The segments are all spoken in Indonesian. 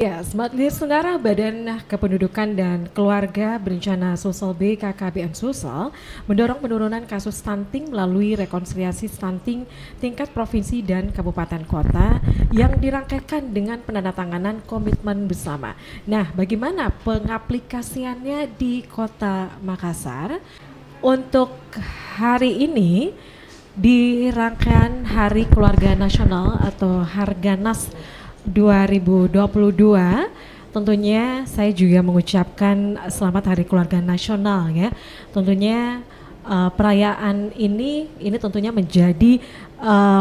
Ya, Smart Listener Badan Kependudukan dan Keluarga Berencana Sosial BKKBN Sosial mendorong penurunan kasus stunting melalui rekonsiliasi stunting tingkat provinsi dan kabupaten kota yang dirangkaikan dengan penandatanganan komitmen bersama. Nah, bagaimana pengaplikasiannya di Kota Makassar? Untuk hari ini di rangkaian Hari Keluarga Nasional atau Harganas 2022, tentunya saya juga mengucapkan selamat Hari Keluarga Nasional ya. Tentunya perayaan ini tentunya menjadi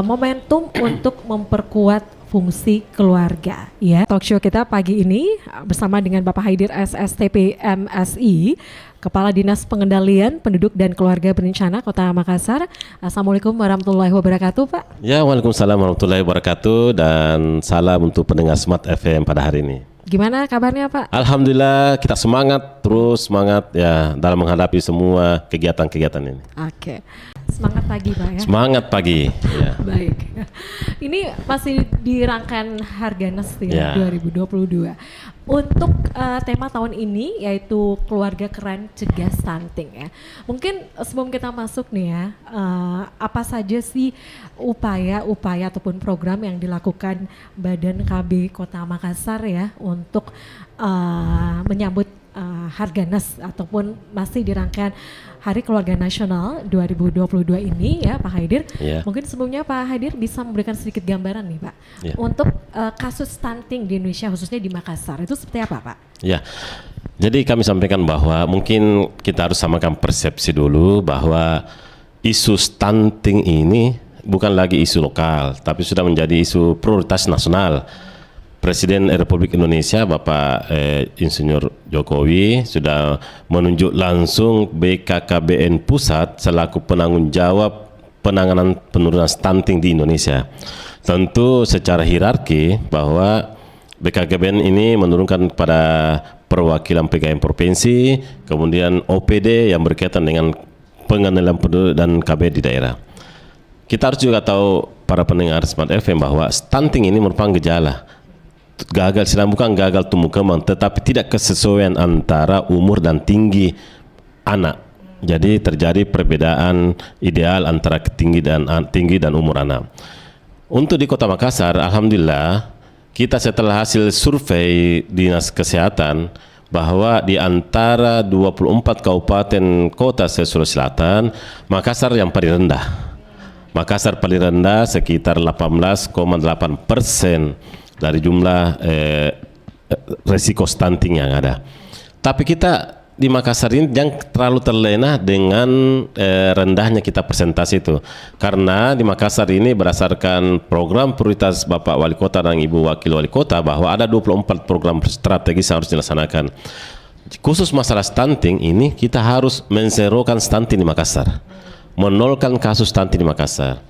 momentum untuk memperkuat fungsi keluarga ya. Talkshow kita pagi ini bersama dengan Bapak Haidir SSTP MSI, Kepala Dinas Pengendalian Penduduk dan Keluarga Berencana Kota Makassar. Assalamualaikum warahmatullahi wabarakatuh, Pak. Ya, waalaikumsalam warahmatullahi wabarakatuh, dan salam untuk pendengar Smart FM pada hari ini. Gimana kabarnya, Pak? Alhamdulillah, kita semangat, terus semangat ya dalam menghadapi semua kegiatan-kegiatan ini. Oke. Semangat pagi, Pak ya. Semangat pagi. Ya. Baik. Ini masih di rangkaian Harganas ya, 2022. Untuk tema tahun ini yaitu keluarga keren cegah stunting ya. Mungkin sebelum kita masuk nih ya, apa saja sih upaya-upaya ataupun program yang dilakukan Badan KB Kota Makassar ya untuk menyambut Harganas ataupun masih di rangkaian Hari Keluarga Nasional 2022 ini ya, Pak Haidir. Yeah. Mungkin sebelumnya Pak Haidir bisa memberikan sedikit gambaran nih, Pak, untuk kasus stunting di Indonesia khususnya di Makassar itu seperti apa, Pak? Ya, jadi kami sampaikan bahwa mungkin kita harus samakan persepsi dulu bahwa isu stunting ini bukan lagi isu lokal, tapi sudah menjadi isu prioritas nasional. Presiden Republik Indonesia Bapak Insinyur Jokowi sudah menunjuk langsung BKKBN Pusat selaku penanggung jawab penanganan penurunan stunting di Indonesia. Tentu secara hierarki bahwa BKKBN ini menurunkan kepada perwakilan PKM provinsi, kemudian OPD yang berkaitan dengan pengendalian penduduk dan KB di daerah. Kita harus juga tahu para pendengar Smart FM bahwa stunting ini merupakan gejala gagal silang, bukan gagal tumbuh kembang, tetapi tidak kesesuaian antara umur dan tinggi anak. Jadi terjadi perbedaan ideal antara tinggi dan umur anak. Untuk di Kota Makassar, alhamdulillah kita setelah hasil survei Dinas Kesehatan bahwa di antara 24 kabupaten kota se-Sulawesi Selatan, Makassar yang paling rendah. Makassar paling rendah sekitar 18,8% dari jumlah resiko stunting yang ada. Tapi kita di Makassar ini jangan terlalu terlena dengan rendahnya kita persentase itu. Karena di Makassar ini berdasarkan program prioritas Bapak Wali Kota dan Ibu Wakil Wali Kota bahwa ada 24 program strategis yang harus dilaksanakan. Khusus masalah stunting ini kita harus menzerokan stunting di Makassar. Menolkan kasus stunting di Makassar.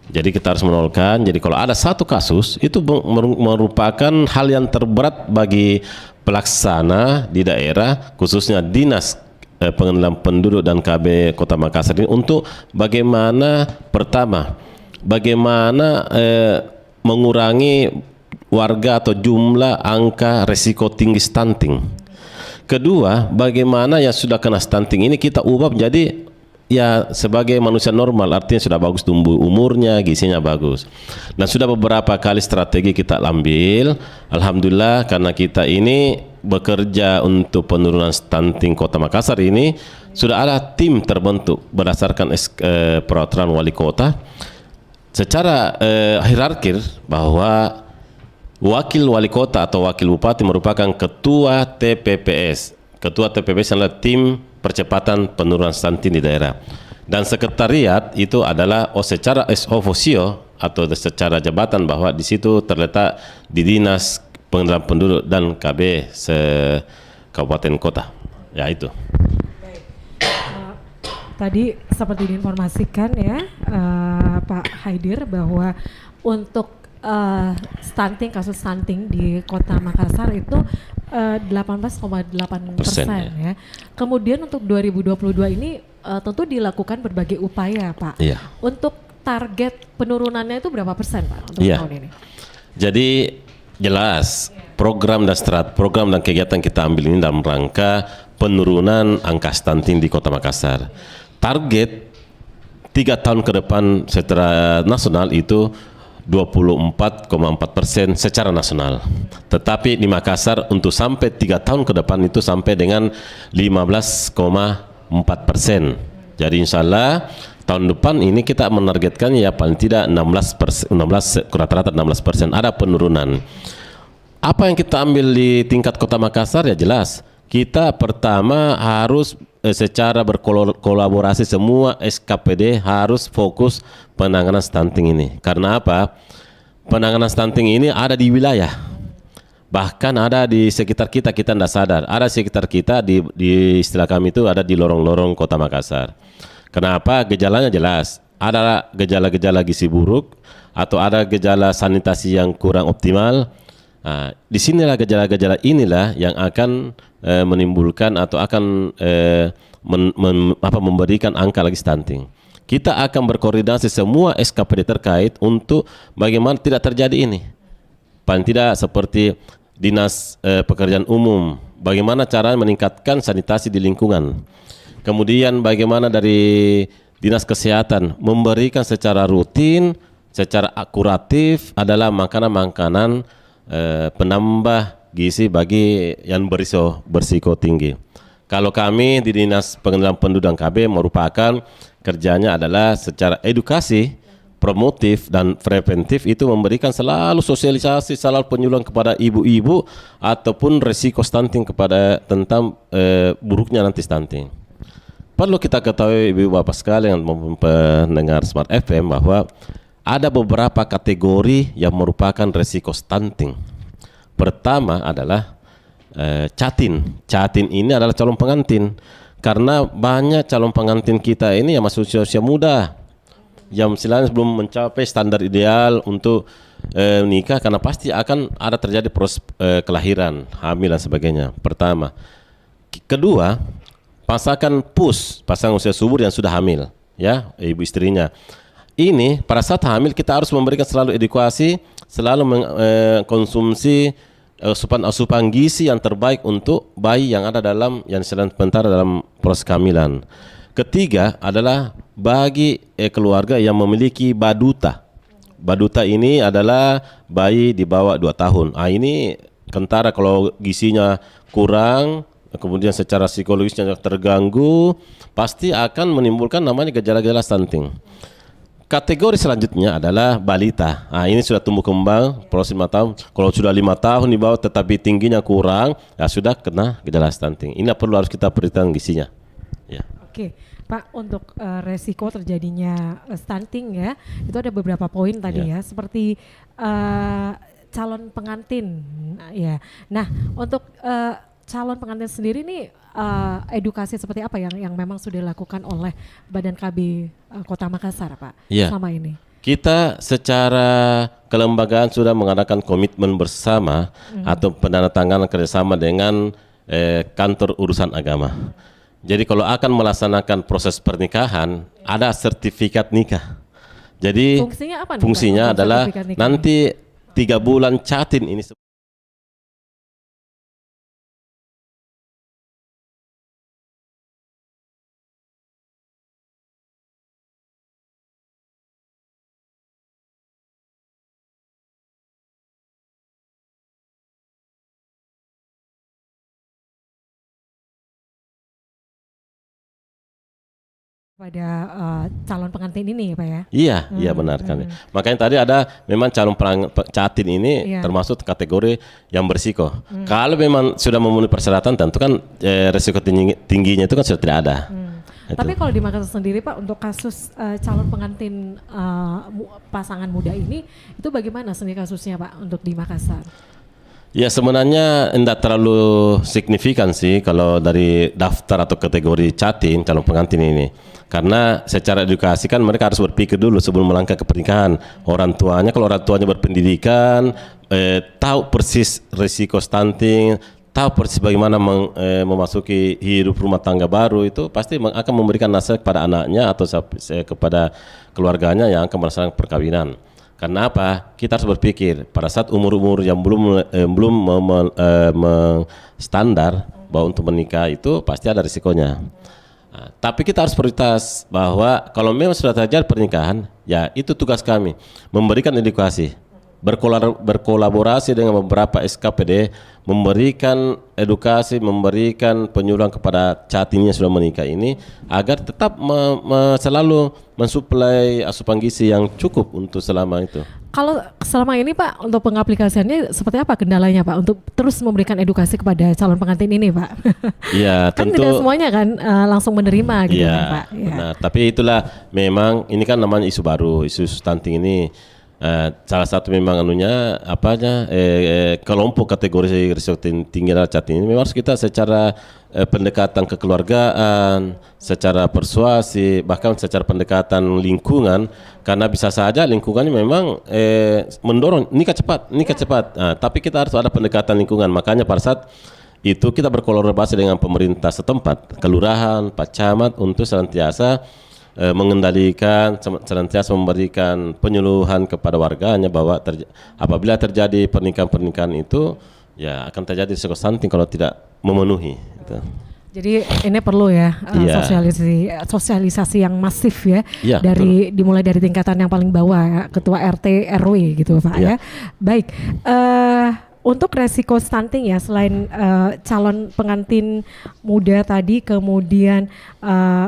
Jadi kita harus menolkan. Jadi kalau ada satu kasus itu merupakan hal yang terberat bagi pelaksana di daerah, khususnya Dinas Pengendalian Penduduk dan KB Kota Makassar ini, untuk bagaimana pertama, bagaimana mengurangi warga atau jumlah angka resiko tinggi stunting. Kedua, bagaimana yang sudah kena stunting ini kita ubah menjadi ya sebagai manusia normal, artinya sudah bagus tumbuh umurnya, gizinya bagus. Dan sudah beberapa kali strategi kita ambil. Alhamdulillah, karena kita ini bekerja untuk penurunan stunting Kota Makassar ini, sudah ada tim terbentuk berdasarkan peraturan wali kota secara hierarkis bahwa wakil wali kota atau wakil bupati merupakan ketua TPPS. Ketua TPPS adalah tim percepatan penurunan stunting di daerah, dan sekretariat itu adalah secara ex officio atau secara jabatan bahwa di situ terletak di Dinas Pengendalian Penduduk dan KB se-kabupaten kota. Ya itu. Baik. Tadi seperti diinformasikan ya Pak Haidir bahwa untuk stunting, kasus stunting di Kota Makassar itu 18,8% ya. Kemudian untuk 2022 ini tentu dilakukan berbagai upaya, Pak. Iya. Untuk target penurunannya itu berapa persen, Pak, untuk Iya. tahun ini? Jadi jelas program dan kegiatan kita ambil ini dalam rangka penurunan angka stunting di Kota Makassar. Target 3 tahun ke depan secara nasional itu 24,4% secara nasional. Tetapi di Makassar untuk sampai 3 tahun ke depan itu sampai dengan 15,4%. Jadi insya Allah tahun depan ini kita menargetkan ya paling tidak 16%, rata-rata 16%, ada penurunan. Apa yang kita ambil di tingkat Kota Makassar ya jelas. Kita pertama harus secara berkolaborasi semua SKPD harus fokus penanganan stunting ini. Karena apa? Penanganan stunting ini ada di wilayah. Bahkan ada di sekitar kita tidak sadar. Ada sekitar kita di istilah kami itu ada di lorong-lorong Kota Makassar. Kenapa? Gejalanya jelas. Ada gejala-gejala gizi buruk atau ada gejala sanitasi yang kurang optimal. Nah, disinilah gejala-gejala inilah yang akan menimbulkan atau akan memberikan angka lagi stunting. Kita akan berkoordinasi semua SKPD terkait untuk bagaimana tidak terjadi ini. Paling tidak seperti Dinas Pekerjaan Umum, bagaimana cara meningkatkan sanitasi di lingkungan. Kemudian bagaimana dari Dinas Kesehatan memberikan secara rutin, secara akuratif adalah makanan-makanan penambah gizi bagi yang berisiko tinggi. Kalau kami di Dinas Pengendalian Penduduk KB merupakan kerjanya adalah secara edukasi, promotif dan preventif itu memberikan selalu sosialisasi, selalu penyuluhan kepada ibu-ibu ataupun resiko stunting kepada tentang buruknya nanti stunting. Perlu kita ketahui ibu bapak sekalian maupun pendengar Smart FM bahwa ada beberapa kategori yang merupakan resiko stunting. Pertama adalah catin. Catin ini adalah calon pengantin. Karena banyak calon pengantin kita ini yang masih usia muda, yang istilahnya belum mencapai standar ideal untuk nikah, karena pasti akan ada terjadi proses kelahiran, hamil dan sebagainya. Pertama. Kedua, pasangan usia subur yang sudah hamil, ya, ibu istrinya. Ini pada saat hamil kita harus memberikan selalu edukasi, selalu mengkonsumsi asupan gizi yang terbaik untuk bayi yang ada dalam yang sedang sementara dalam proses kehamilan. Ketiga adalah bagi keluarga yang memiliki baduta. Baduta ini adalah bayi di bawah 2 tahun. Ini kentara kalau gizinya kurang, kemudian secara psikologisnya terganggu, pasti akan menimbulkan namanya gejala-gejala stunting. Kategori selanjutnya adalah balita. Ini sudah tumbuh kembang proses 5 tahun. Kalau sudah 5 tahun di bawah tetapi tingginya kurang, ya sudah kena gejala stunting. Ini harus kita perhatikan gizinya. Ya. Oke, Pak, untuk resiko terjadinya stunting ya, itu ada beberapa poin tadi ya, seperti calon pengantin. Ya. Nah, untuk calon pengantin sendiri nih edukasi seperti apa yang memang sudah dilakukan oleh Badan KB Kota Makassar, Pak, selama ini? Kita secara kelembagaan sudah mengadakan komitmen bersama atau penandatanganan kerjasama dengan kantor urusan agama. Jadi kalau akan melaksanakan proses pernikahan ada sertifikat nikah. Jadi fungsinya apa nih, fungsinya Pak, adalah nanti 3 bulan catin ini pada calon pengantin ini, Pak ya? Iya benar kan. Makanya tadi ada memang calon catin ini termasuk kategori yang berisiko. Kalau memang sudah memenuhi persyaratan, tentu kan resiko tingginya itu kan sudah tidak ada. Tapi kalau di Makassar sendiri, Pak, untuk kasus calon pengantin pasangan muda ini, itu bagaimana sendiri kasusnya, Pak, untuk di Makassar? Ya sebenarnya tidak terlalu signifikan sih kalau dari daftar atau kategori catin calon pengantin ini. Karena secara edukasi kan mereka harus berpikir dulu sebelum melangkah ke pernikahan. Orang tuanya, kalau orang tuanya berpendidikan, tahu persis risiko stunting, tahu persis bagaimana memasuki hidup rumah tangga baru, itu pasti akan memberikan nasihat kepada anaknya atau kepada keluarganya yang akan melaksanakan perkawinan. Karena apa? Kita harus berpikir pada saat umur-umur yang belum standar bahwa untuk menikah itu pasti ada risikonya. Nah, tapi kita harus prioritas bahwa kalau memang sudah terjadi pernikahan, ya itu tugas kami memberikan edukasi, berkolaborasi dengan beberapa SKPD, memberikan edukasi, memberikan penyuluhan kepada catin yang sudah menikah ini agar tetap selalu mensuplai asupan gizi yang cukup untuk selama itu. Kalau selama ini Pak, untuk pengaplikasiannya seperti apa kendalanya Pak untuk terus memberikan edukasi kepada calon pengantin ini Pak? Iya, kan tentu. tidak semuanya kan langsung menerima gitu Ya, kan Pak. Ya. nah, tapi itulah memang ini kan namanya isu baru, isu stunting ini. Salah satu memang kelompok kategori risiko tinggi adalah catin ini memang harus kita secara pendekatan kekeluargaan, secara persuasi, bahkan secara pendekatan lingkungan, karena bisa saja lingkungannya memang mendorong nikah cepat. Tapi kita harus ada pendekatan lingkungan, makanya pada saat itu kita berkolaborasi dengan pemerintah setempat, kelurahan, Pak Camat untuk senantiasa mengendalikan, senantiasa memberikan penyuluhan kepada warganya bahwa apabila terjadi pernikahan itu ya akan terjadi risiko stunting kalau tidak memenuhi gitu. Jadi ini perlu ya sosialisasi yang masif ya, dimulai dari tingkatan yang paling bawah ya, ketua RT RW gitu Pak ya. Baik. Untuk resiko stunting ya, selain calon pengantin muda tadi, kemudian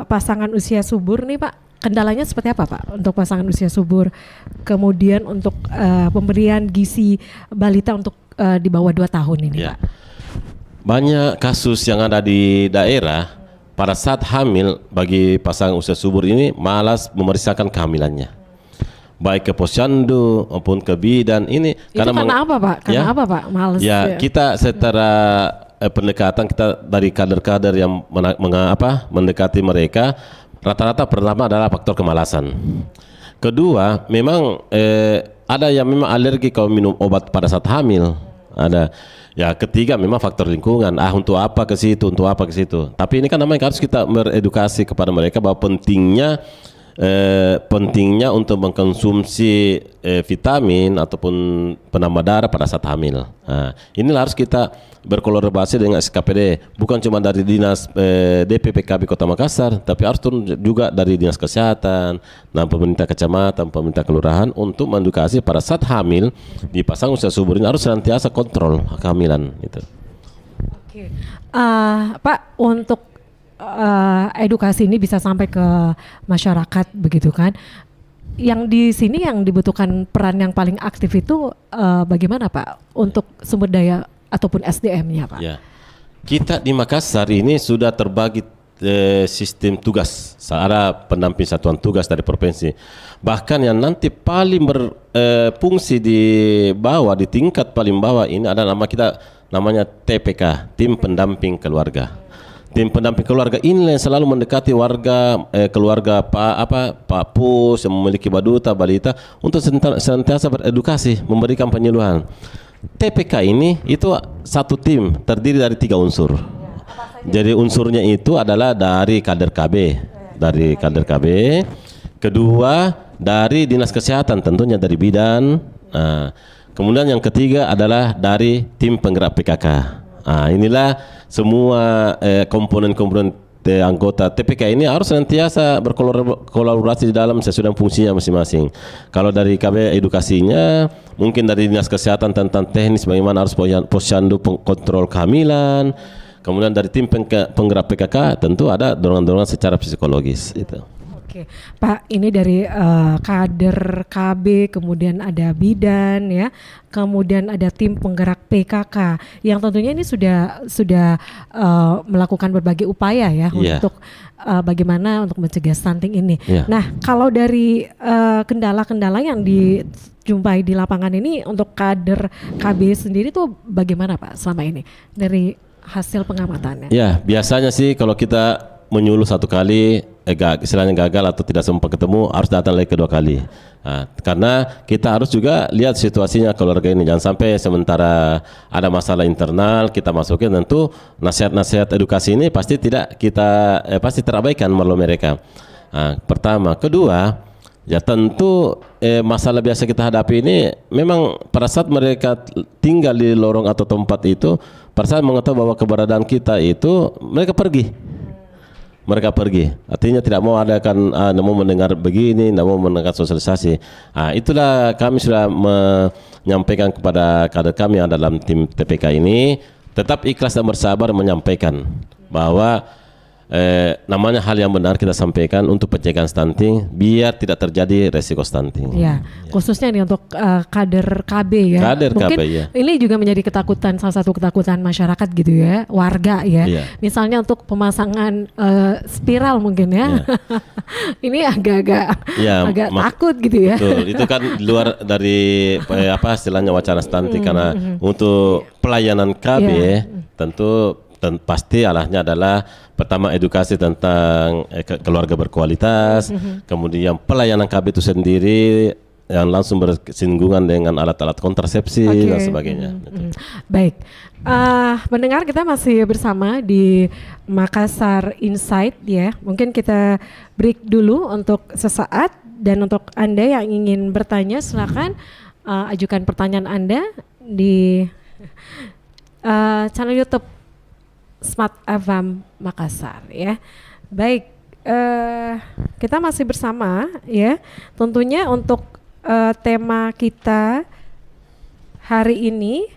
pasangan usia subur nih Pak, kendalanya seperti apa Pak untuk pasangan usia subur? Kemudian untuk pemberian gizi balita untuk di bawah 2 tahun ini Pak? Banyak kasus yang ada di daerah pada saat hamil bagi pasangan usia subur ini malas memeriksakan kehamilannya. Baik ke posyandu maupun ke bidan ini itu karena apa Pak? Apa Pak? Males ya. Kita secara pendekatan kita dari kader-kader yang mendekati mereka, rata-rata pertama adalah faktor kemalasan. Kedua, memang ada yang memang alergi kalau minum obat pada saat hamil. Ada. Ya, ketiga memang faktor lingkungan. Untuk apa ke situ, untuk apa ke situ. Tapi ini kan namanya harus kita beredukasi kepada mereka bahwa pentingnya untuk mengkonsumsi vitamin ataupun penambah darah pada saat hamil. Nah, inilah harus kita berkolaborasi dengan SKPD, bukan cuma dari dinas DPPKB Kota Makassar, tapi harus turun juga dari dinas kesehatan dan pemerintah kecamatan, pemerintah kelurahan untuk mengedukasi pada saat hamil di pasangan usia subur ini harus senantiasa kontrol kehamilan itu. Oke. Pak, untuk edukasi ini bisa sampai ke masyarakat begitu kan? Yang di sini yang dibutuhkan peran yang paling aktif itu bagaimana Pak untuk sumber daya ataupun SDM-nya Pak? Ya. Kita di Makassar ini sudah terbagi sistem tugas, ada pendamping satuan tugas dari provinsi. Bahkan yang nanti paling berfungsi di bawah, di tingkat paling bawah ini ada namanya TPK, tim pendamping keluarga. Tim pendamping keluarga ini yang selalu mendekati warga, keluarga Pak Pus yang memiliki baduta, balita untuk senantiasa beredukasi, memberikan penyuluhan. TPK ini itu satu tim terdiri dari 3 unsur. Jadi unsurnya itu adalah dari kader KB, kedua dari dinas kesehatan tentunya dari bidan. Kemudian yang ketiga adalah dari tim penggerak PKK. Inilah semua komponen-komponen anggota TPK ini harus senantiasa berkolaborasi di dalam sesuai dengan fungsinya masing-masing. Kalau dari KB edukasinya, mungkin dari dinas kesehatan tentang teknis bagaimana harus posyandu kontrol kehamilan. Kemudian dari tim penggerak PKK tentu ada dorongan-dorongan secara psikologis itu. Oke, Pak, ini dari kader KB, kemudian ada bidan ya, kemudian ada tim penggerak PKK yang tentunya ini sudah melakukan berbagai upaya ya untuk bagaimana untuk mencegah stunting ini. Nah, kalau dari kendala-kendala yang dijumpai di lapangan ini untuk kader KB sendiri tuh bagaimana Pak selama ini dari hasil pengamatannya? Ya, biasanya sih kalau kita menyuluh satu kali istilahnya gagal atau tidak sempat ketemu, harus datang lagi kedua kali. Karena kita harus juga lihat situasinya keluarga ini, jangan sampai sementara ada masalah internal kita masukin, tentu nasihat-nasihat edukasi ini pasti pasti terabaikan melalui mereka. Pertama, kedua ya tentu masalah biasa kita hadapi ini memang pada saat mereka tinggal di lorong atau tempat itu, pada saat mengetahui bahwa keberadaan kita itu, mereka pergi. Mereka pergi. Artinya tidak mau adakan, tidak mau mendengar begini, tidak mau mendengar sosialisasi. Itulah kami sudah menyampaikan kepada kader kami yang dalam tim TPK ini, tetap ikhlas dan bersabar menyampaikan bahwa namanya hal yang benar kita sampaikan untuk pencegahan stunting biar tidak terjadi resiko stunting. Ya, khususnya nih untuk kader KB ya. Kader Mungkin KB ya. ini juga menjadi ketakutan, salah satu ketakutan masyarakat gitu ya, warga ya. Iya. Misalnya untuk pemasangan spiral mungkin ya. Iya. Ini agak-agak Ya, agak takut gitu ya. Betul, itu kan di luar dari apa istilahnya wacana stunting karena untuk pelayanan KB tentu pasti arahnya adalah pertama edukasi tentang keluarga berkualitas, kemudian pelayanan KB itu sendiri yang langsung bersinggungan dengan alat-alat kontrasepsi dan sebagainya. Baik, mendengar kita masih bersama di Makassar Insight ya. Mungkin kita break dulu untuk sesaat, dan untuk Anda yang ingin bertanya silakan ajukan pertanyaan Anda di channel YouTube Smart FM Makassar ya. Baik, kita masih bersama ya. Tentunya untuk tema kita hari ini,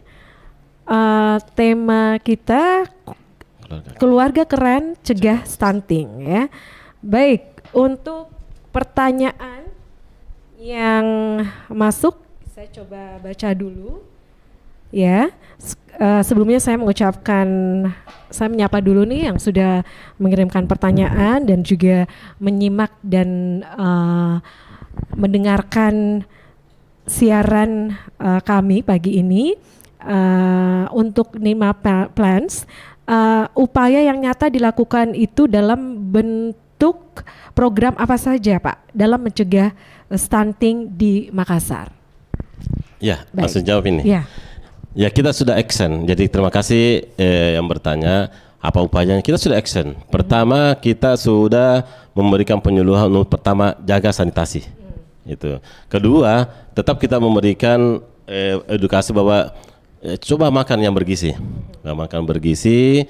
tema kita keluarga keren cegah stunting ya. Baik, untuk pertanyaan yang masuk saya coba baca dulu ya. Sebelumnya saya menyapa dulu nih yang sudah mengirimkan pertanyaan dan juga menyimak dan mendengarkan siaran kami pagi ini. Untuk Nima Plans, upaya yang nyata dilakukan itu dalam bentuk program apa saja Pak dalam mencegah stunting di Makassar? Ya, langsung jawab ini. Ya. Ya, kita sudah action. Jadi terima kasih yang bertanya apa upayanya. Kita sudah action. Pertama, kita sudah memberikan penyuluhan untuk pertama jaga sanitasi. Itu. Kedua, tetap kita memberikan edukasi bahwa coba makan yang bergizi. Makan bergizi.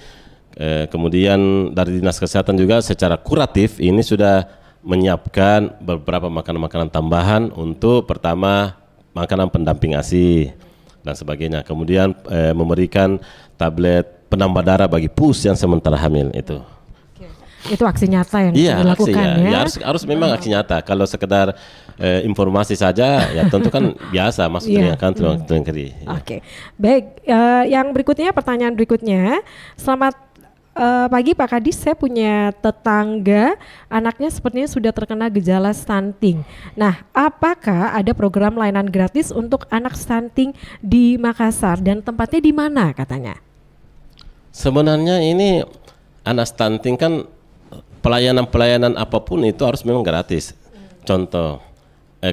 Kemudian dari Dinas Kesehatan juga secara kuratif ini sudah menyiapkan beberapa makanan-makanan tambahan untuk pertama makanan pendamping ASI dan sebagainya. Kemudian memberikan tablet penambah darah bagi pus yang sementara hamil itu. Itu aksi nyata yang dilakukan ya. Harus memang aksi nyata. Kalau sekedar informasi saja ya tentu kan biasa masuk dari kantor negeri. Oke. Baik, yang berikutnya, pertanyaan berikutnya. Selamat pagi Pak Kadis, saya punya tetangga anaknya sepertinya sudah terkena gejala stunting. Nah, apakah ada program layanan gratis untuk anak stunting di Makassar dan tempatnya di mana katanya? Sebenarnya ini anak stunting kan pelayanan apapun itu harus memang gratis. Contoh,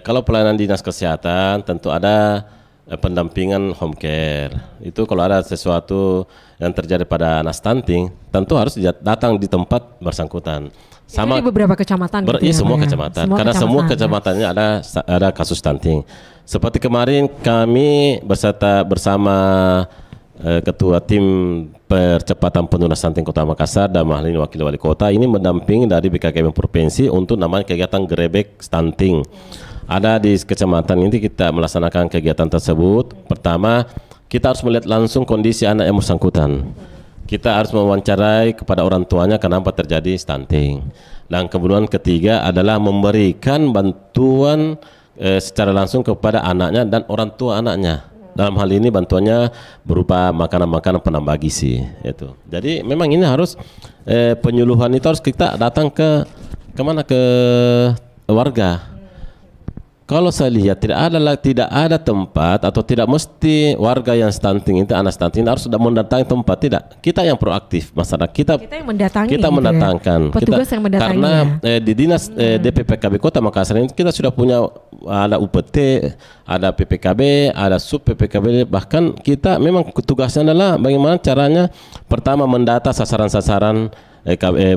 kalau pelayanan Dinas Kesehatan tentu ada pendampingan home care. Itu kalau ada sesuatu yang terjadi pada anak stunting, tentu harus datang di tempat bersangkutan. Sama di beberapa kecamatan. Iya, semua kecamatan. Karena semua kecamatannya ada kasus stunting. Seperti kemarin kami bersama Ketua Tim Percepatan Penurunan Stunting Kota Makassar dan hal ini Wakil Wali Kota ini mendamping dari BKKBN Provinsi untuk namanya kegiatan Gerebek Stunting. Ada di kecamatan ini kita melaksanakan kegiatan tersebut. Pertama, kita harus melihat langsung kondisi anak yang bersangkutan. Kita harus mewawancarai kepada orang tuanya kenapa terjadi stunting. Dan kemudian ketiga adalah memberikan bantuan secara langsung kepada anaknya dan orang tua anaknya. Dalam hal ini bantuannya berupa makanan-makanan penambah gizi itu. Jadi memang ini harus penyuluhan itu harus kita datang ke warga. Kalau saya lihat tidak ada tempat atau tidak mesti warga yang stunting itu anak stunting harus sudah mendatangi tempat, tidak. Kita yang proaktif, masyarakat kita yang mendatangi. Kita mendatangkan. Petugas yang mendatangi. Karena di Dinas DPPKB Kota Makassar ini kita sudah punya ada UPT, ada PPKB, ada sub PPKB, bahkan kita memang tugasnya adalah bagaimana caranya pertama mendata sasaran-sasaran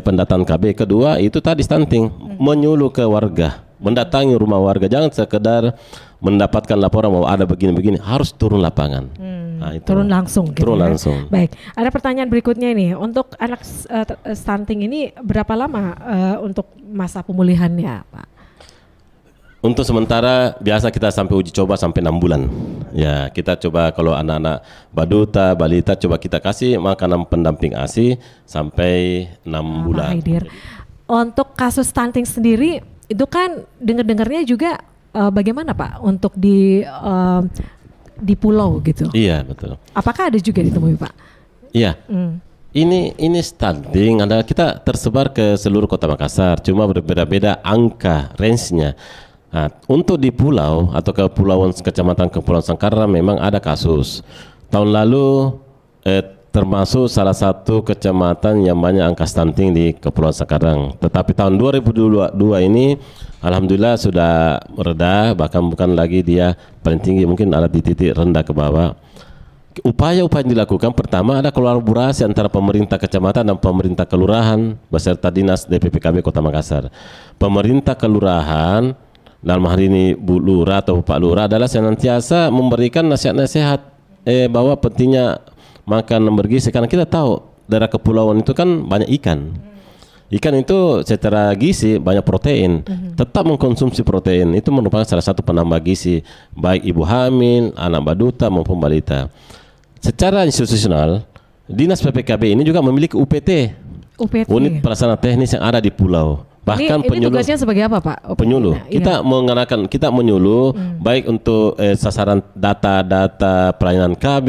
pendataan KB, kedua itu tadi stunting, menyuluh ke warga mendatangi rumah warga, jangan sekedar mendapatkan laporan bahwa ada begini-begini, harus turun lapangan. Nah, itu. Turun langsung gitu Turun ya. langsung. Baik, ada pertanyaan berikutnya ini. Untuk anak stunting ini berapa lama untuk masa pemulihannya, Pak? Untuk sementara biasa kita sampai uji coba sampai 6 bulan. Ya, kita coba kalau anak-anak baduta, balita coba kita kasih makanan pendamping ASI sampai 6 Pak bulan. Haidir. Untuk kasus stunting sendiri itu kan dengar-dengarnya juga bagaimana Pak untuk di pulau gitu. Iya, betul. Apakah ada juga ditemui Pak? Iya. Ini stunting adalah kita tersebar ke seluruh Kota Makassar, cuma berbeda-beda angka range-nya. Nah, untuk di pulau atau kecamatan Kepulauan Sangkaram memang ada kasus. Tahun lalu termasuk salah satu kecamatan yang banyak angka stunting di Kepulauan Sangkaram. Tetapi tahun 2022 ini alhamdulillah sudah mereda, bahkan bukan lagi dia paling tinggi, mungkin ada di titik rendah ke bawah. Upaya-upaya yang dilakukan pertama ada kolaborasi antara pemerintah kecamatan dan pemerintah kelurahan beserta dinas DPPKB Kota Makassar. Pemerintah kelurahan dalam hal ini Bu Lurah atau Pak Lurah adalah senantiasa memberikan nasihat-nasihat bahwa pentingnya makan bergizi, karena kita tahu daerah kepulauan itu kan banyak ikan. Ikan itu secara gizi banyak protein. Tetap mengkonsumsi protein itu merupakan salah satu penambah gizi baik ibu hamil, anak baduta maupun balita. Secara institusional, Dinas PPKB ini juga memiliki UPT, unit pelaksana teknis yang ada di pulau. Bahkan ini tugasnya sebagai apa Pak? Penyuluh. Kita menyuluh baik untuk sasaran data-data pelayanan KB,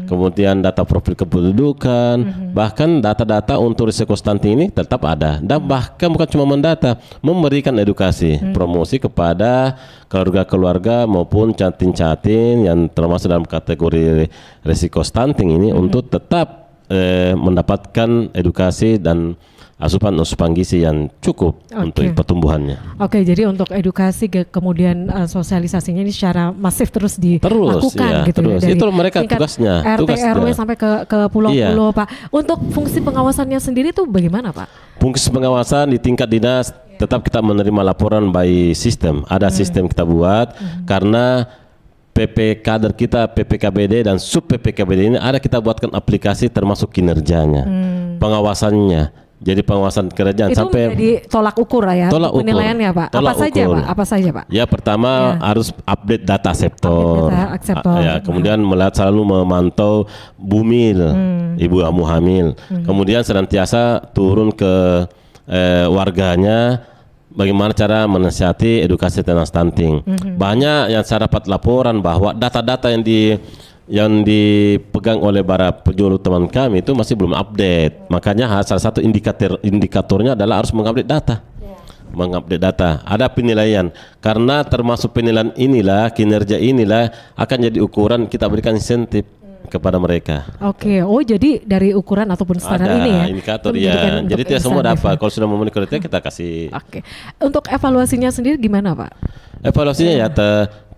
kemudian data profil kependudukan, bahkan data-data untuk risiko stunting ini tetap ada. Dan bahkan bukan cuma mendata, memberikan edukasi, promosi kepada keluarga-keluarga maupun catin-catin yang termasuk dalam kategori risiko stunting ini untuk tetap mendapatkan edukasi dan asupan gizi yang cukup untuk pertumbuhannya. Oke, jadi untuk edukasi kemudian sosialisasinya ini secara masif terus dilakukan gitu terus. ya. Dari itu mereka tugasnya. RT RW sampai ke pulau-pulau Pak. Untuk fungsi pengawasannya sendiri tuh bagaimana Pak? Fungsi pengawasan di tingkat dinas tetap kita menerima laporan by sistem. Ada sistem kita buat karena PP kader kita, PPKBD dan sub PPKBD ini ada kita buatkan aplikasi termasuk kinerjanya, pengawasannya. Jadi pengawasan kerajaan itu sampai menjadi tolak ukur ya, penilaiannya Pak. Apa saja Pak? Ya pertama harus update data sektor. Ya, kemudian selalu memantau bumil, ibu hamil. Kemudian senantiasa turun ke warganya. Bagaimana cara menasihati edukasi tentang stunting. Banyak yang saya dapat laporan bahwa data-data yang dipegang oleh para penyuluh teman kami itu masih belum update. Makanya salah satu indikatornya adalah harus mengupdate data. Mengupdate data. Ada penilaian. Karena termasuk penilaian inilah, kinerja inilah akan jadi ukuran kita berikan insentif kepada mereka. Oke, jadi dari ukuran ataupun standar ini ya. Ada indikator ya. Jadi tidak semua dapat. Kalau sudah memenuhi kriteria kita kasih. Oke. Untuk evaluasinya sendiri gimana Pak? Evaluasinya ya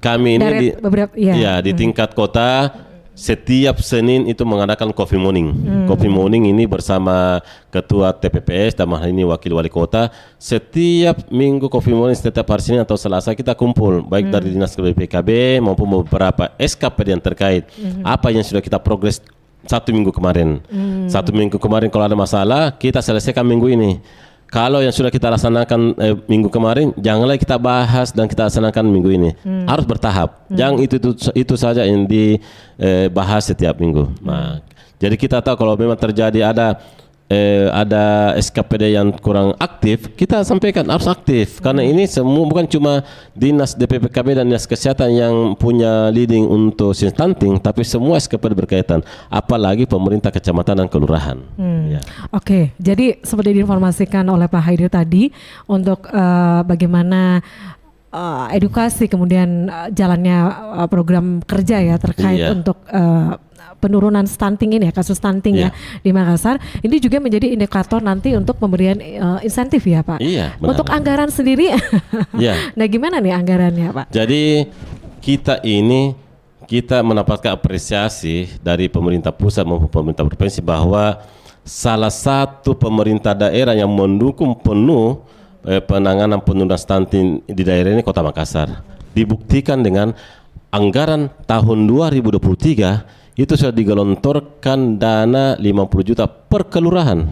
kami ini di tingkat kota setiap Senin itu mengadakan coffee morning. Coffee morning ini bersama ketua TPPS dan hal ini wakil wali kota. Setiap minggu coffee morning setiap hari Senin atau Selasa kita kumpul baik dari dinas PKB maupun beberapa SKPD yang terkait. Apa yang sudah kita progres 1 minggu kemarin. 1 minggu kemarin kalau ada masalah kita selesaikan minggu ini. Kalau yang sudah kita laksanakan minggu kemarin, janganlah kita bahas dan kita laksanakan minggu ini. Harus bertahap. Jangan itu saja yang dibahas setiap minggu. Nah, jadi kita tahu kalau memang terjadi ada SKPD yang kurang aktif, kita sampaikan harus aktif. Karena ini semua bukan cuma dinas DPPKB dan dinas kesehatan yang punya leading untuk stunting, tapi semua SKPD berkaitan. Apalagi pemerintah kecamatan dan kelurahan. Ya. Oke, jadi seperti diinformasikan oleh Pak Haidir tadi untuk bagaimana edukasi kemudian jalannya program kerja ya terkait untuk penurunan stunting ini ya, kasus stunting ya di Makassar. Ini juga menjadi indikator nanti untuk pemberian insentif ya Pak. Iya, benar. Untuk anggaran sendiri, nah gimana nih anggarannya Pak? Jadi kita mendapatkan apresiasi dari pemerintah pusat maupun pemerintah provinsi bahwa salah satu pemerintah daerah yang mendukung penuh penanganan penurunan stunting di daerah ini Kota Makassar. Dibuktikan dengan anggaran tahun 2023 itu sudah digelontorkan dana 50 juta per kelurahan.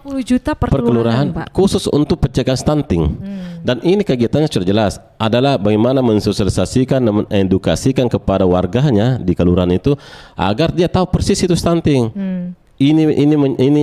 50 juta per kelurahan, Pak. Khusus untuk pencegahan stunting. Dan ini kegiatannya sudah jelas adalah bagaimana mensosialisasikan dan mengedukasikan kepada warganya di kelurahan itu agar dia tahu persis itu stunting. Ini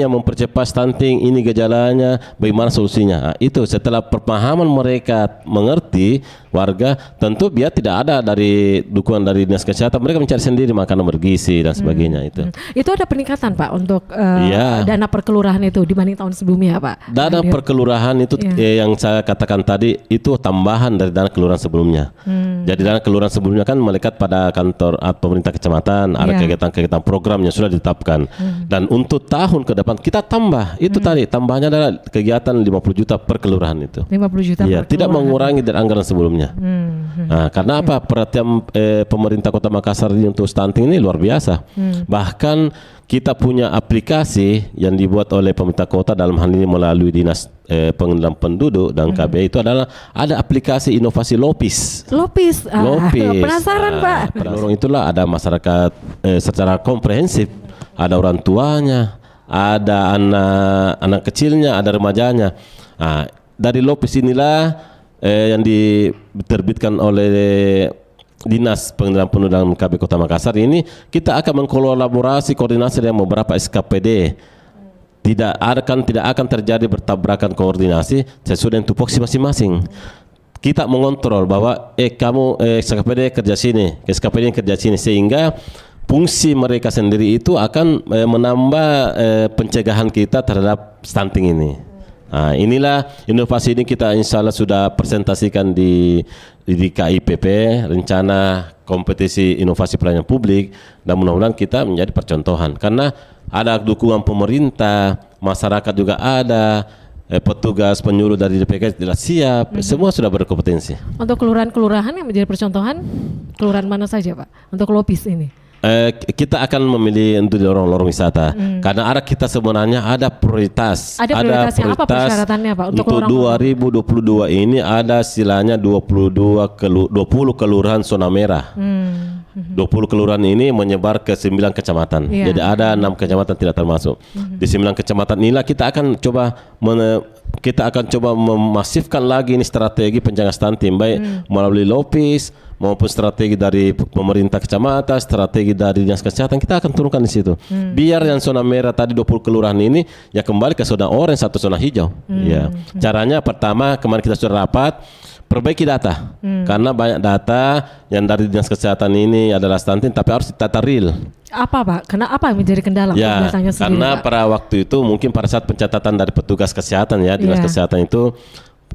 yang mempercepat stunting, ini gejalanya, bagaimana solusinya. Nah, itu setelah perpahaman mereka mengerti warga, tentu biar tidak ada dari dukungan dari dinas kesehatan, mereka mencari sendiri makanan bergizi dan sebagainya itu. Itu ada peningkatan Pak untuk Iya. dana per kelurahan itu dibanding tahun sebelumnya Pak. Dana per kelurahan itu yang saya katakan tadi itu tambahan dari dana kelurahan sebelumnya. Jadi dana kelurahan sebelumnya kan melekat pada kantor pemerintah kecamatan, ada kegiatan-kegiatan program yang sudah ditetapkan. Dan untuk tahun ke depan kita tambah itu tadi tambahnya adalah kegiatan 50 juta per kelurahan itu. 50 juta Iya, per tidak kelurahan. mengurangi dari anggaran sebelumnya. Nah, karena apa? Perhatian pemerintah Kota Makassar ini untuk stunting ini luar biasa. Bahkan kita punya aplikasi yang dibuat oleh pemerintah kota dalam hal ini melalui dinas pengendalian penduduk dan KB itu adalah ada aplikasi inovasi Lopis. Lopis. Lopis. Penasaran Pak. Pendorong itulah ada masyarakat secara komprehensif, ada orang tuanya, ada anak kecilnya, ada remajanya. Nah, dari Lopis inilah yang diterbitkan oleh Dinas Pengendalian Penduduk dan KB Kota Makassar ini kita akan mengkolaborasi koordinasi dengan beberapa SKPD. Tidak akan terjadi bertabrakan koordinasi sesuai dengan tupoksi masing-masing. Kita mengontrol bahwa kamu SKPD kerja sini, SKPD kerja sini sehingga fungsi mereka sendiri itu akan menambah pencegahan kita terhadap stunting ini. Nah, inilah inovasi ini kita insya Allah sudah presentasikan di KIPP, rencana kompetisi inovasi pelayanan publik, dan mudah-mudahan kita menjadi percontohan karena ada dukungan pemerintah, masyarakat juga ada, petugas penyuluh dari DPK sudah siap, semua sudah berkompetensi. Untuk kelurahan-kelurahan yang menjadi percontohan, kelurahan mana saja Pak untuk Lopis ini? Kita akan memilih untuk lorong-lorong wisata karena kita sebenarnya ada prioritas. Ada prioritasnya apa persyaratannya Pak untuk 2022 ini ada istilahnya 20 kelurahan zona merah. 20 kelurahan ini menyebar ke 9 kecamatan. Jadi ada 6 kecamatan tidak termasuk. Di 9 kecamatan inilah kita akan coba memasifkan lagi ini strategi pencegahan stunting baik melalui Lopis maupun strategi dari pemerintah kecamatan, strategi dari dinas kesehatan kita akan turunkan di situ. Biar yang zona merah tadi 20 kelurahan ini ya kembali ke zona orange atau zona hijau. Ya. Caranya pertama kemarin kita sudah rapat perbaiki data karena banyak data yang dari dinas kesehatan ini adalah stunting tapi harus ditata real. Apa Pak? Apa yang menjadi kendala datanya sendiri? Karena Pak? pada waktu itu mungkin pada saat pencatatan dari petugas kesehatan ya dinas kesehatan itu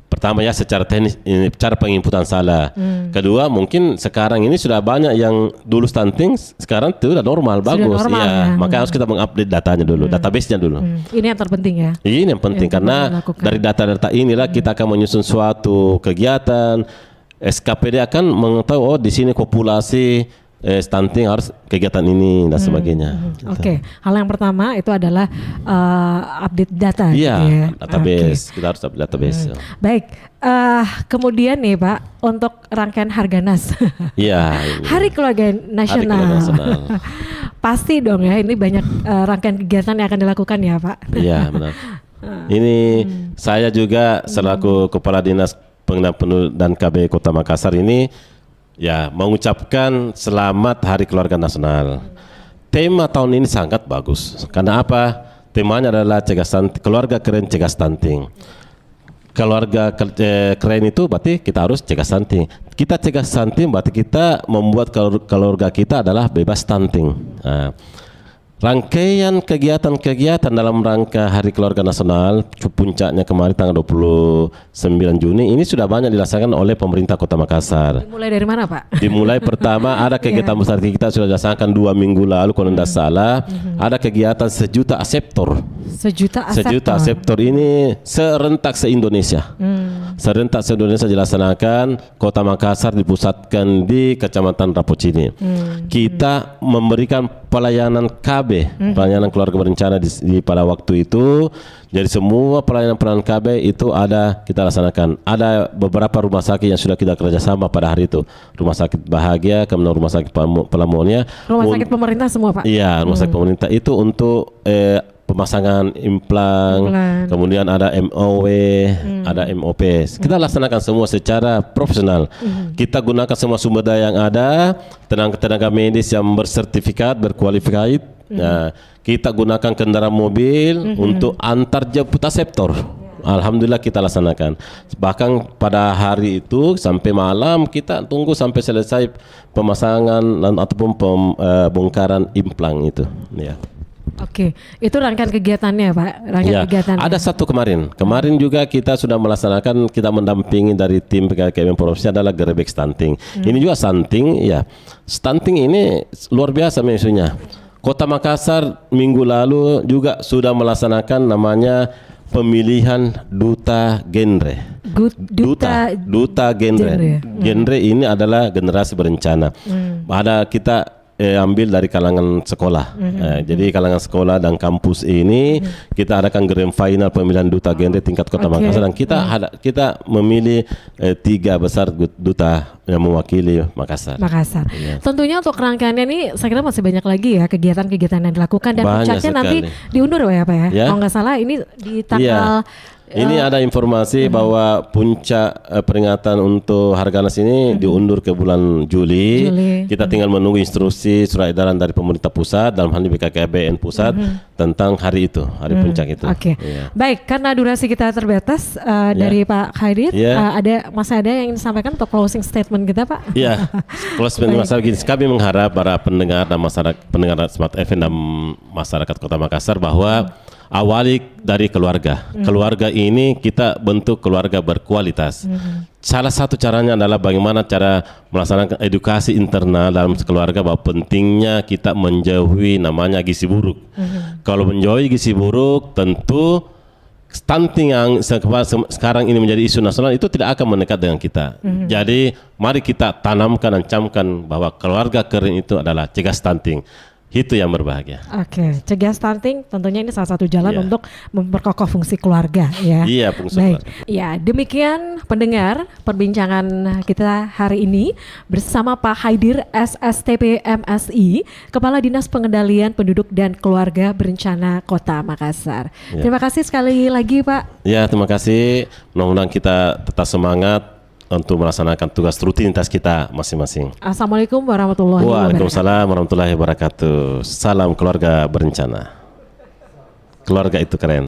pertama ya secara teknis cara penginputan salah. Kedua mungkin sekarang ini sudah banyak yang dulu stunting sekarang itu sudah normal Sudah bagus normal, ya. ya. Maka harus kita mengupdate datanya dulu, database-nya dulu. Ini yang terpenting ya. Ini yang penting Yang karena kita lakukan. dari data-data inilah kita akan menyusun suatu kegiatan. SKPD akan mengetahui di sini populasi stunting harus kegiatan ini dan sebagainya. Oke, hal yang pertama itu adalah update data. Iya, gitu ya. database. Kita harus update database. Baik, kemudian nih Pak untuk rangkaian Harganas. Iya. ini. Hari Keluarga Nasional. Keluarga Nasional. Pasti dong ya, ini banyak rangkaian kegiatan yang akan dilakukan ya Pak. Iya, benar. Ini saya juga selaku Kepala Dinas Pengendalian Penduduk dan KB Kota Makassar ini ya mengucapkan selamat Hari Keluarga Nasional. Tema tahun ini sangat bagus. Karena apa? Temanya adalah cegah stunting, keluarga keren cegah stunting. Keluarga keren itu berarti kita harus cegah stunting. Kita cegah stunting berarti kita membuat keluarga kita adalah bebas stunting. Nah, rangkaian kegiatan-kegiatan dalam rangka Hari Keluarga Nasional puncaknya kemarin tanggal 29 Juni ini sudah banyak dilaksanakan oleh pemerintah Kota Makassar. Mulai dari mana Pak? Dimulai pertama ada kegiatan besar kita sudah dilaksanakan 2 minggu lalu kalau tidak salah. Ada kegiatan 1 juta aseptor. Sejuta aseptor. Sejuta aseptor ini serentak se-Indonesia. Serentak se-Indonesia dilaksanakan. Kota Makassar dipusatkan di Kecamatan Rapocini. Kita memberikan pelayanan KB, pelayanan keluarga berencana di pada waktu itu. Jadi semua pelayanan KB itu ada kita laksanakan. Ada beberapa rumah sakit yang sudah kita kerjasama pada hari itu. Rumah sakit Bahagia, kemudian rumah sakit Pelamonnya. Rumah sakit pemerintah semua, Pak? Iya, rumah sakit pemerintah itu untuk pemasangan implan, kemudian ada MOW, ada MOP. Kita laksanakan semua secara profesional. Kita gunakan semua sumber daya yang ada, tenaga medis yang bersertifikat, berkualifikasi. Nah, kita gunakan kendaraan mobil untuk antar jemput aseptor. Alhamdulillah kita laksanakan. Bahkan pada hari itu sampai malam kita tunggu sampai selesai pemasangan ataupun bongkaran implan itu. Ya. Oke, itu rangkaian kegiatannya, Pak. Rangkaian kegiatannya. Ada satu kemarin. Kemarin juga kita sudah melaksanakan, kita mendampingi dari tim PKKM Provinsi adalah gerebek stunting. Ini juga stunting, ya. Stunting ini luar biasa isunya. Kota Makassar minggu lalu juga sudah melaksanakan namanya pemilihan duta genre. Duta genre. Genre ini adalah generasi berencana. Ada kita ambil dari kalangan sekolah. Jadi kalangan sekolah dan kampus ini kita adakan grand final pemilihan duta genre tingkat Kota Makassar dan kita memilih 3 besar duta yang mewakili Makassar. Ya. Tentunya untuk rangkaiannya ini saya kira masih banyak lagi ya kegiatan-kegiatan yang dilakukan dan puncaknya nanti diundur ya, Pak ya. Kalau nggak salah ini di tanggal ini ada informasi bahwa puncak peringatan untuk Harganas ini diundur ke bulan Juli. Kita tinggal menunggu instruksi surat edaran dari pemerintah pusat dalam hal ini BKKBN pusat tentang hari itu, hari puncak itu. Oke. Baik, karena durasi kita terbatas dari Pak Khaidir, masih ada yang ingin disampaikan untuk closing statement kita, Pak? Iya. Closing masalah gini, kami mengharap para pendengar dan masyarakat pendengar Smart FM dan masyarakat Kota Makassar bahwa awali dari keluarga. Keluarga ini kita bentuk keluarga berkualitas. Salah satu caranya adalah bagaimana cara melaksanakan edukasi internal dalam keluarga bahwa pentingnya kita menjauhi namanya gizi buruk. Kalau menjauhi gizi buruk, tentu stunting yang sekarang ini menjadi isu nasional itu tidak akan mendekat dengan kita. Jadi mari kita tanamkan dan camkan bahwa keluarga kering itu adalah cegah stunting. Itu yang berbahagia. Oke, cegah stunting tentunya ini salah satu jalan untuk memperkokoh fungsi keluarga ya. Iya, fungsi keluarga. Ya, demikian pendengar perbincangan kita hari ini bersama Pak Khaidir SSTP MSI, Kepala Dinas Pengendalian Penduduk dan Keluarga Berencana Kota Makassar. Terima kasih sekali lagi, Pak. Ya, terima kasih. Mudah-mudahan kita tetap semangat untuk melaksanakan tugas rutinitas kita masing-masing. Assalamualaikum warahmatullahi wabarakatuh. Waalaikumsalam warahmatullahi wabarakatuh. Salam keluarga berencana. Keluarga itu keren.